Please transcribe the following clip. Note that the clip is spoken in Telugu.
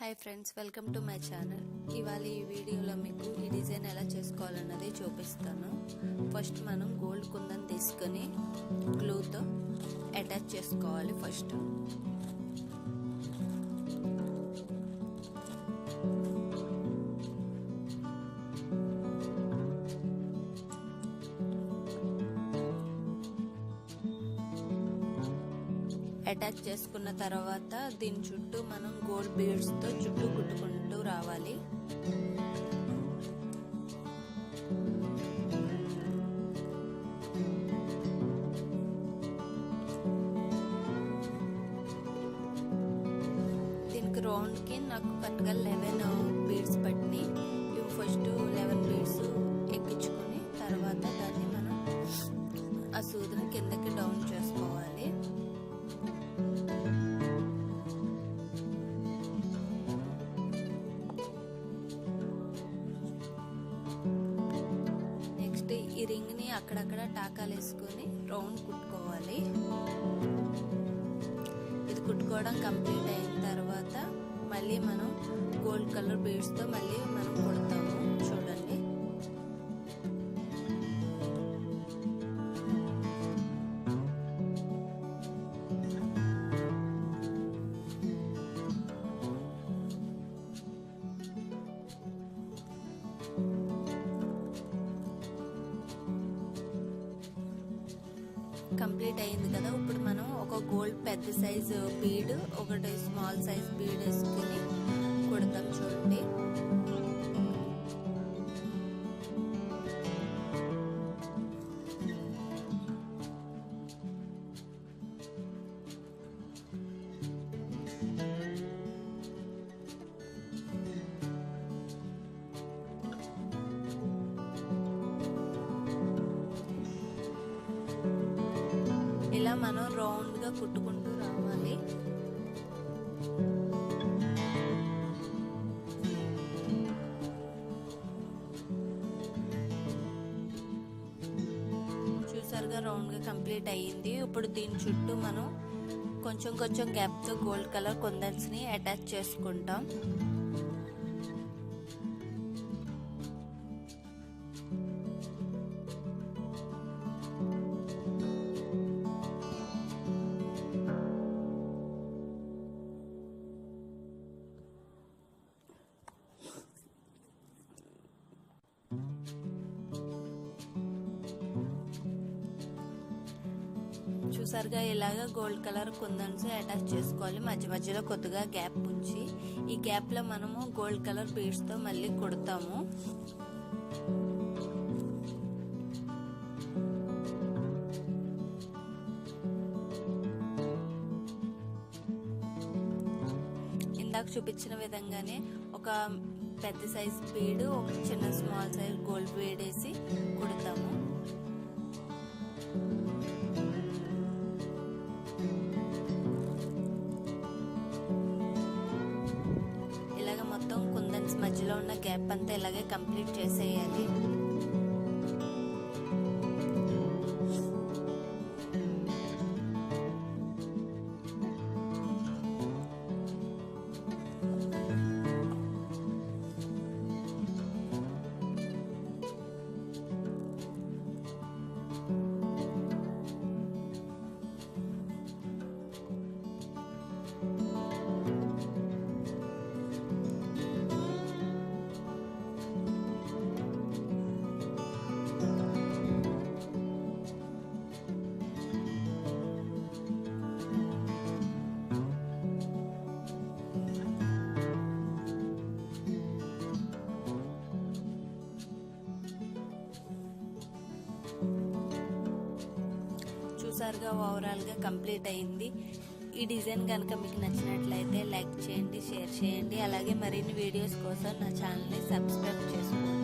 Hi friends, welcome to my channel. ఇవాళ ఈ వీడియోలో మీకు ఈ డిజైన్ ఎలా చేసుకోవాలన్నది చూపిస్తాను. ఫస్ట్ మనం గోల్డ్ కుందన్ తీసుకొని గ్లూతో అటాచ్ చేసుకోవాలి. ఫస్ట్ అటాచ్ చేసుకున్న తర్వాత దీని చుట్టూ మనం గోల్డ్ బీడ్స్ తో చుట్టూ కుట్టుకుంటూ రావాలి. దీనికి రౌండ్ కి నాకు కరెక్ట్గా 11 బీడ్స్ పట్టినాయి. ఇవి ఫస్ట్ 11 బీడ్స్ ఎక్కించుకొని తర్వాత దాన్ని మనం ఆ సూదిని కిందకి డౌన్ చేసుకోవాలి. నెక్స్ట్ ఈ రింగ్ ని అక్కడక్కడ టాకాలు వేసుకొని రౌండ్ కుట్టుకోవాలి. ఇది కుట్టుకోవడం కంప్లీట్ అయిన తర్వాత మళ్ళీ మనం గోల్డ్ కలర్ బీడ్స్ తో మళ్ళీ మనం కుడతాము. చూడండి, కంప్లీట్ అయింది కదా. ఇప్పుడు మనం ఒక గోల్డ్ పెద్ద సైజు బీడ్, ఒకటి స్మాల్ సైజ్ బీడ్ వేసుకుని కుడతాం. చూడండి, ఇలా మనం రౌండ్ గా కుట్టుకుంటూ రావాలి. చూసారుగా, రౌండ్ గా కంప్లీట్ అయ్యింది. ఇప్పుడు దీని చుట్టూ మనం కొంచెం కొంచెం గ్యాప్ తో గోల్డ్ కలర్ కుందన్స్ ని అటాచ్ చేసుకుంటాం. చూసారుగా, ఇలాగా గోల్డ్ కలర్ కుందన్స్ అటాచ్ చేసుకోవాలి. మధ్య మధ్యలో కొద్దిగా గ్యాప్ ఉంచి ఈ గ్యాప్ లో మనము గోల్డ్ కలర్ బీడ్స్ తో మళ్ళీ కుడతాము. ఇందాక చూపించిన విధంగానే ఒక పెద్ద సైజ్ బీడ్, ఒక చిన్న స్మాల్ సైజ్ గోల్డ్ బీడ్ వేసి కుడతాము. ఇలాగ మొత్తం కుందన్స్ మధ్యలో ఉన్న గ్యాప్ అంతా ఇలాగే కంప్లీట్ చేసేయాలి. చూసారుగా, ఓవరాల్ గా కంప్లీట్ అయింది. ఈ డిజైన్ కనుక మీకు నచ్చినట్లయితే లైక్ చేయండి, షేర్ చేయండి. అలాగే మరిన్ని వీడియోస్ కోసం నా ఛానల్ ని సబ్స్క్రైబ్ చేసుకోండి.